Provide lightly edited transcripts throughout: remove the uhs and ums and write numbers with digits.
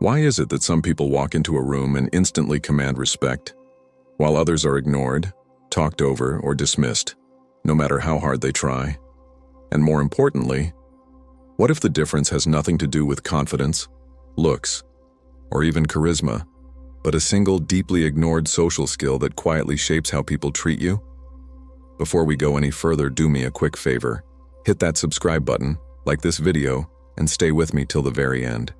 Why is it that some people walk into a room and instantly command respect, while others are ignored, talked over, or dismissed, no matter how hard they try? And more importantly, what if the difference has nothing to do with confidence, looks, or even charisma, but a single deeply ignored social skill that quietly shapes how people treat you? Before we go any further, do me a quick favor. Hit that subscribe button, like this video, and stay with me till the very end.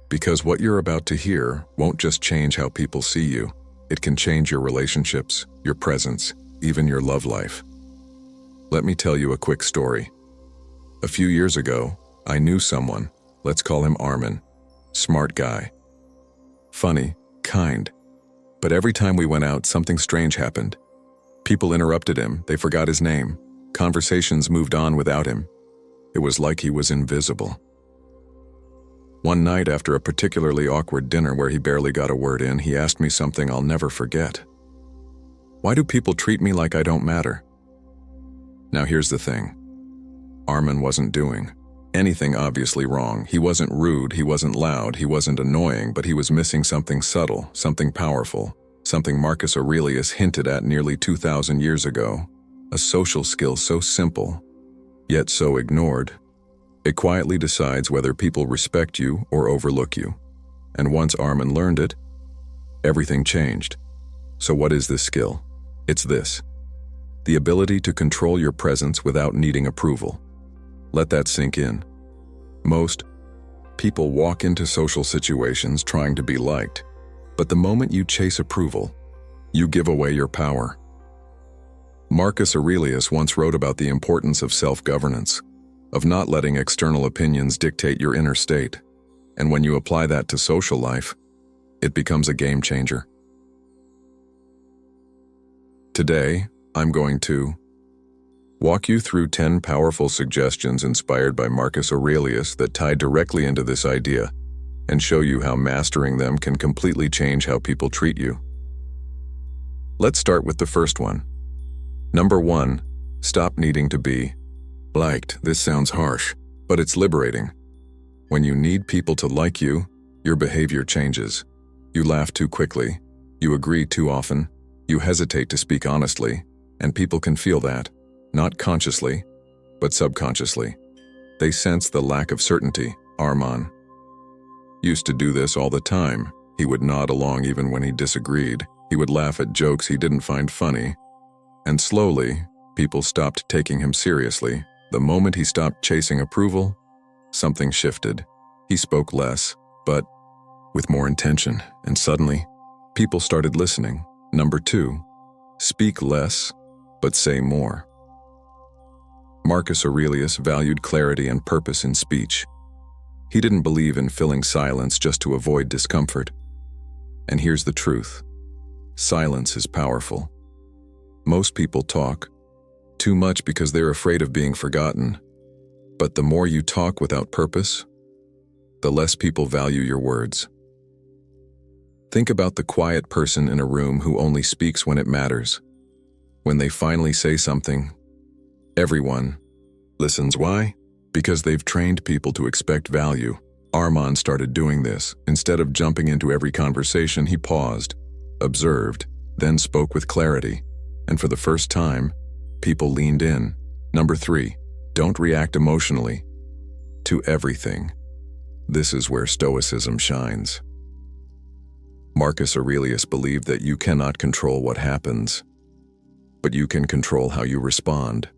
Because what you're about to hear won't just change how people see you, it can change your relationships, your presence, even your love life. Let me tell you a quick story. A few years ago, I knew someone, let's call him Armin. Smart guy. Funny, kind. But every time we went out, something strange happened. People interrupted him, they forgot his name. Conversations moved on without him. It was like he was invisible. One night after a particularly awkward dinner where he barely got a word in, he asked me something I'll never forget. Why do people treat me like I don't matter? Now here's the thing. Armin wasn't doing anything obviously wrong. He wasn't rude, he wasn't loud, he wasn't annoying, but he was missing something subtle, something powerful, something Marcus Aurelius hinted at nearly 2,000 years ago. A social skill so simple, yet so ignored. It quietly decides whether people respect you or overlook you. And once Armin learned it, everything changed. So what is this skill? It's this: the ability to control your presence without needing approval. Let that sink in. Most people walk into social situations trying to be liked, but the moment you chase approval, you give away your power. Marcus Aurelius once wrote about the importance of self-governance, of not letting external opinions dictate your inner state. And when you apply that to social life, it becomes a game changer. Today, I'm going to walk you through 10 powerful suggestions inspired by Marcus Aurelius that tie directly into this idea, and show you how mastering them can completely change how people treat you. Let's start with the first one. Number 1, stop needing to be liked. This sounds harsh, but it's liberating. When you need people to like you, your behavior changes. You laugh too quickly, you agree too often, you hesitate to speak honestly, and people can feel that, not consciously, but subconsciously. They sense the lack of certainty. Armin used to do this all the time. He would nod along even when he disagreed. He would laugh at jokes he didn't find funny. And slowly, people stopped taking him seriously. The moment he stopped chasing approval, something shifted. He spoke less, but with more intention, and suddenly, people started listening. Number 2, speak less, but say more. Marcus Aurelius valued clarity and purpose in speech. He didn't believe in filling silence just to avoid discomfort. And here's the truth: silence is powerful. Most people talk too much because they're afraid of being forgotten. But the more you talk without purpose, the less people value your words. Think about the quiet person in a room who only speaks when it matters. When they finally say something, everyone listens. Why? Because they've trained people to expect value. Armin started doing this. Instead of jumping into every conversation, he paused, observed, then spoke with clarity. And for the first time, people leaned in. Number 3, don't react emotionally to everything. This is where Stoicism shines. Marcus Aurelius believed that you cannot control what happens, but you can control how you respond.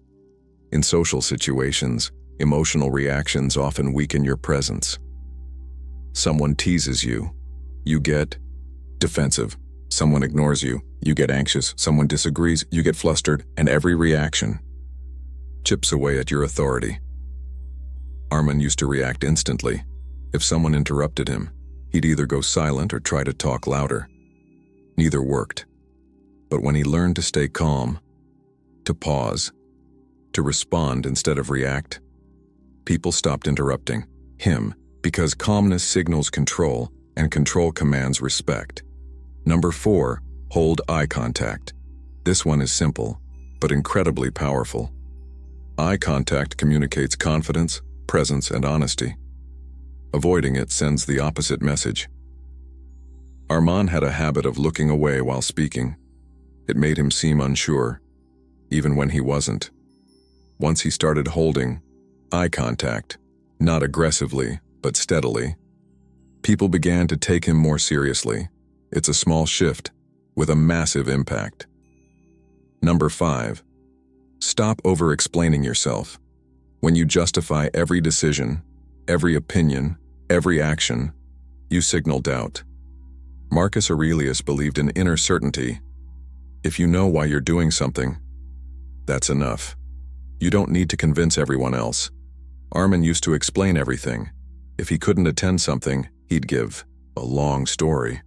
In social situations, emotional reactions often weaken your presence. Someone teases you, you get defensive. Someone ignores you, you get anxious. Someone disagrees, you get flustered, and every reaction chips away at your authority. Armin used to react instantly. If someone interrupted him, he'd either go silent or try to talk louder. Neither worked. But when he learned to stay calm, to pause, to respond instead of react, people stopped interrupting him, because calmness signals control, and control commands respect. Number 4, hold eye contact. This one is simple, but incredibly powerful. Eye contact communicates confidence, presence, and honesty. Avoiding it sends the opposite message. Armand had a habit of looking away while speaking. It made him seem unsure, even when he wasn't. Once he started holding eye contact, not aggressively, but steadily, people began to take him more seriously. It's a small shift with a massive impact. Number 5. Stop over-explaining yourself. When you justify every decision, every opinion, every action, you signal doubt. Marcus Aurelius believed in inner certainty. If you know why you're doing something, that's enough. You don't need to convince everyone else. Armand used to explain everything. If he couldn't attend something, he'd give a long story.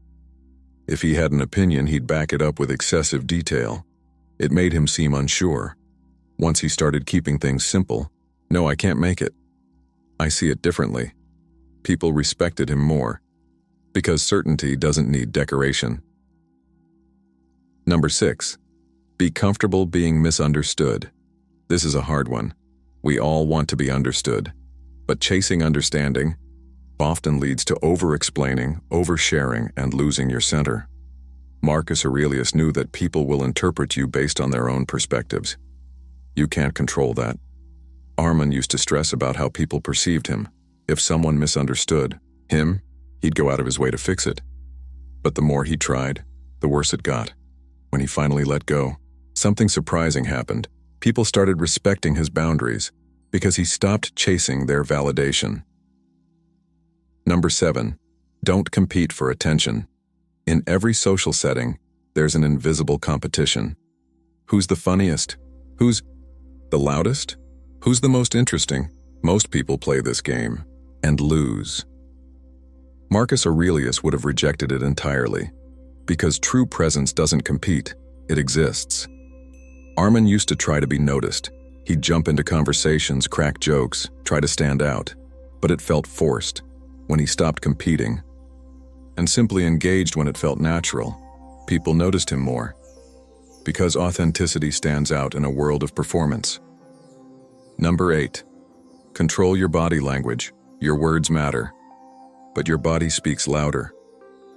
If he had an opinion, he'd back it up with excessive detail. It made him seem unsure. Once he started keeping things simple, "No, I can't make it. I see it differently," people respected him more, because certainty doesn't need decoration. Number 6. Be comfortable being misunderstood. This is a hard one. We all want to be understood, but chasing understanding often leads to over-explaining, oversharing, and losing your center. Marcus Aurelius knew that people will interpret you based on their own perspectives. You can't control that. Armand used to stress about how people perceived him. If someone misunderstood him, he'd go out of his way to fix it. But the more he tried, the worse it got. When he finally let go, something surprising happened. People started respecting his boundaries because he stopped chasing their validation. Number 7. Don't compete for attention. In every social setting, there's an invisible competition. Who's the funniest? Who's the loudest? Who's the most interesting? Most people play this game and lose. Marcus Aurelius would have rejected it entirely, because true presence doesn't compete, it exists. Armand used to try to be noticed. He'd jump into conversations, crack jokes, try to stand out, but it felt forced. When he stopped competing and simply engaged when it felt natural, people noticed him more, because authenticity stands out in a world of performance. Number 8. Control your body language. Your words matter, but your body speaks louder.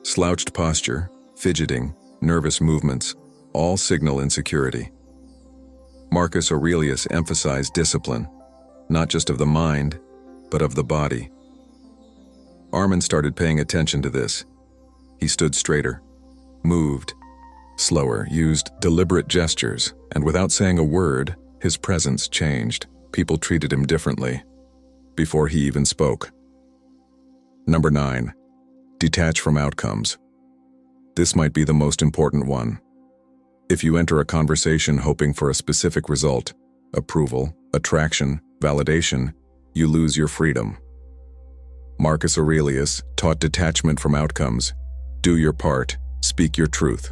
Slouched posture, fidgeting, nervous movements, all signal insecurity. Marcus Aurelius emphasized discipline, not just of the mind, but of the body. Armand started paying attention to this. He stood straighter, moved slower, used deliberate gestures, and without saying a word, his presence changed. People treated him differently before he even spoke. Number 9. Detach from outcomes. This might be the most important one. If you enter a conversation hoping for a specific result, approval, attraction, validation, you lose your freedom. Marcus Aurelius taught detachment from outcomes. Do your part, speak your truth.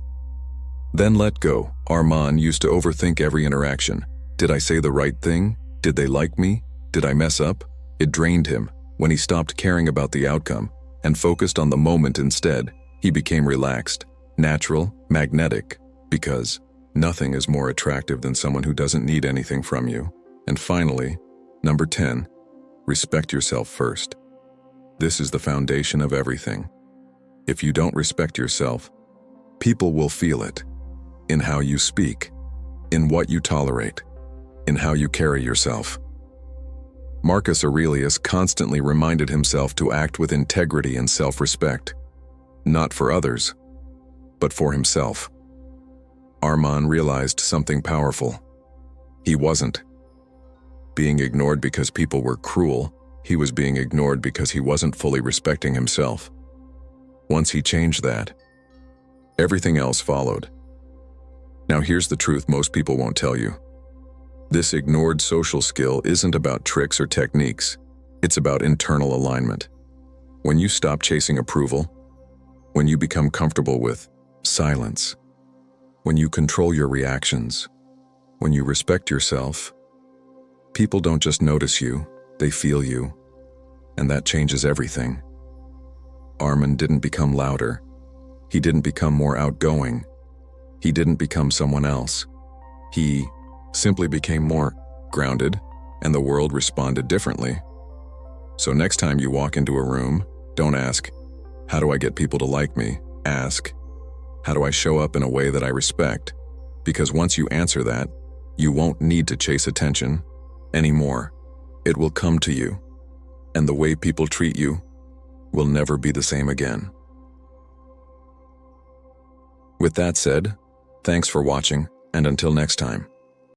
Then let go. Armand used to overthink every interaction. Did I say the right thing? Did they like me? Did I mess up? It drained him. When he stopped caring about the outcome and focused on the moment instead, he became relaxed, natural, magnetic, because nothing is more attractive than someone who doesn't need anything from you. And finally, number 10, respect yourself first. This is the foundation of everything. If you don't respect yourself, people will feel it in how you speak, in what you tolerate, in how you carry yourself. Marcus Aurelius constantly reminded himself to act with integrity and self-respect, not for others, but for himself. Armand realized something powerful. He wasn't being ignored because people were cruel. He was being ignored because he wasn't fully respecting himself. Once he changed that, everything else followed. Now here's the truth most people won't tell you. This ignored social skill isn't about tricks or techniques. It's about internal alignment. When you stop chasing approval, when you become comfortable with silence, when you control your reactions, when you respect yourself, people don't just notice you, they feel you, and that changes everything. Armand didn't become louder. He didn't become more outgoing. He didn't become someone else. He simply became more grounded, and the world responded differently. So next time you walk into a room, don't ask, how do I get people to like me? Ask, how do I show up in a way that I respect? Because once you answer that, you won't need to chase attention anymore. It will come to you, and the way people treat you will never be the same again. With that said, thanks for watching, and until next time.